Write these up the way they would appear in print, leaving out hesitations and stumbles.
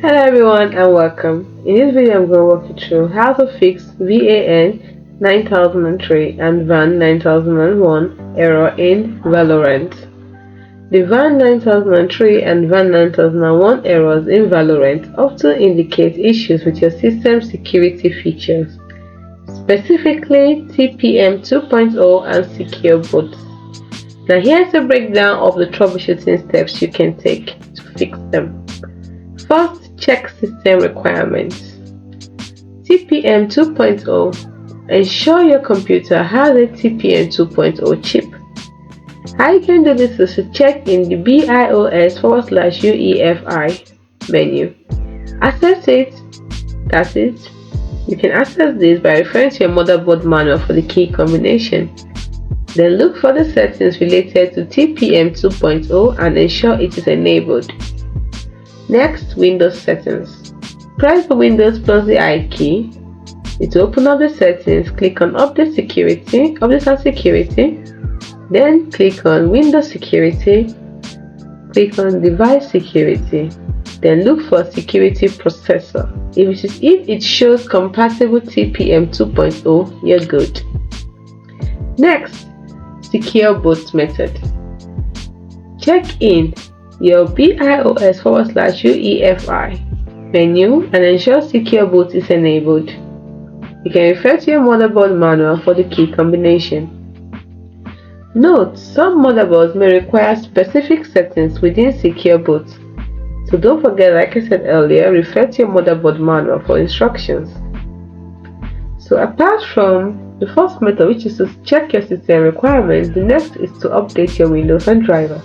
Hello everyone and welcome. In this video I'm going to walk you through how to fix Van9003 and Van9001 error in Valorant. The Van9003 and Van9001 errors in Valorant often indicate issues with your system security features, specifically TPM 2.0 and secure boots. Now here's a breakdown of the troubleshooting steps you can take to fix them. First, check system requirements. TPM 2.0. Ensure your computer has a TPM 2.0 chip. How you can do this is to check in the BIOS/UEFI menu. Access it. That's it. You can access this by referring to your motherboard manual for the key combination. Then look for the settings related to TPM 2.0 and ensure it is enabled. Next, Windows settings. Press the Windows plus the I key. It will open up the settings. Click on Update and Security. Then click on Windows Security. Click on Device Security. Then look for Security Processor. If it shows compatible TPM 2.0, you're good. Next, Secure Boot method. Check in your BIOS/UEFI menu and ensure Secure Boot is enabled. You can refer to your motherboard manual for the key combination. Note, some motherboards may require specific settings within Secure Boot, so don't forget, like I said earlier, refer to your motherboard manual for instructions. So apart from the first method, which is to check your system requirements, the next is to update your Windows and drivers.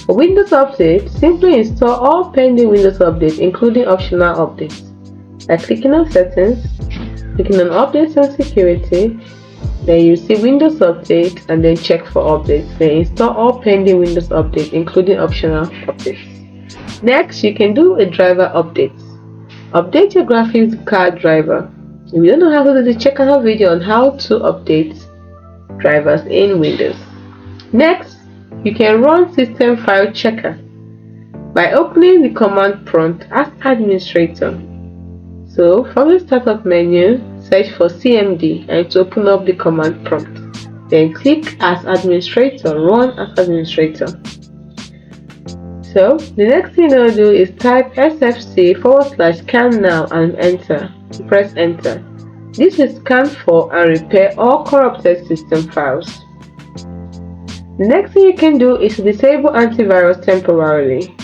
For Windows Update, simply install all pending Windows updates, including optional updates, by clicking on Settings, clicking on Updates and Security. Then you see Windows Update and then check for updates. Then install all pending Windows updates, including optional updates. Next, you can do a driver update. Update your graphics card driver. If you don't know how to do this, check out our video on how to update drivers in Windows. Next, you can run System File Checker by opening the command prompt as administrator. So from the startup menu, search for CMD and to open up the command prompt. Then click as administrator, run as administrator. So the next thing I'll do is type sfc/scan now and enter. Press enter. This will scan for and repair all corrupted system files. The next thing you can do is to disable antivirus temporarily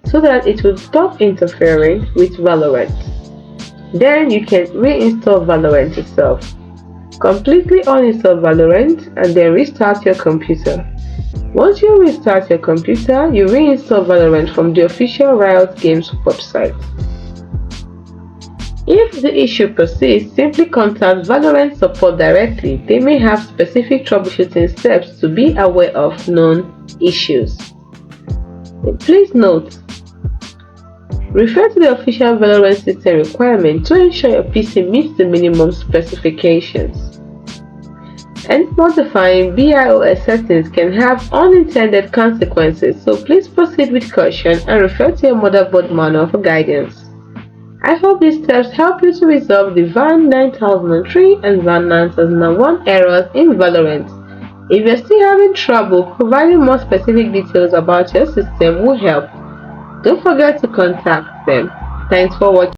so that it will stop interfering with Valorant. Then you can reinstall Valorant itself. Completely uninstall Valorant and then restart your computer. Once you restart your computer, you reinstall Valorant from the official Riot Games website. If the issue persists, simply contact Valorant support directly. They may have specific troubleshooting steps to be aware of known issues. Please note, refer to the official Valorant system requirement to ensure your PC meets the minimum specifications. And modifying BIOS settings can have unintended consequences, so please proceed with caution and refer to your motherboard manual for guidance. I hope these steps help you to resolve the Van9003 and Van9001 errors in Valorant. If you're still having trouble, providing more specific details about your system will help. Don't forget to contact them. Thanks for watching.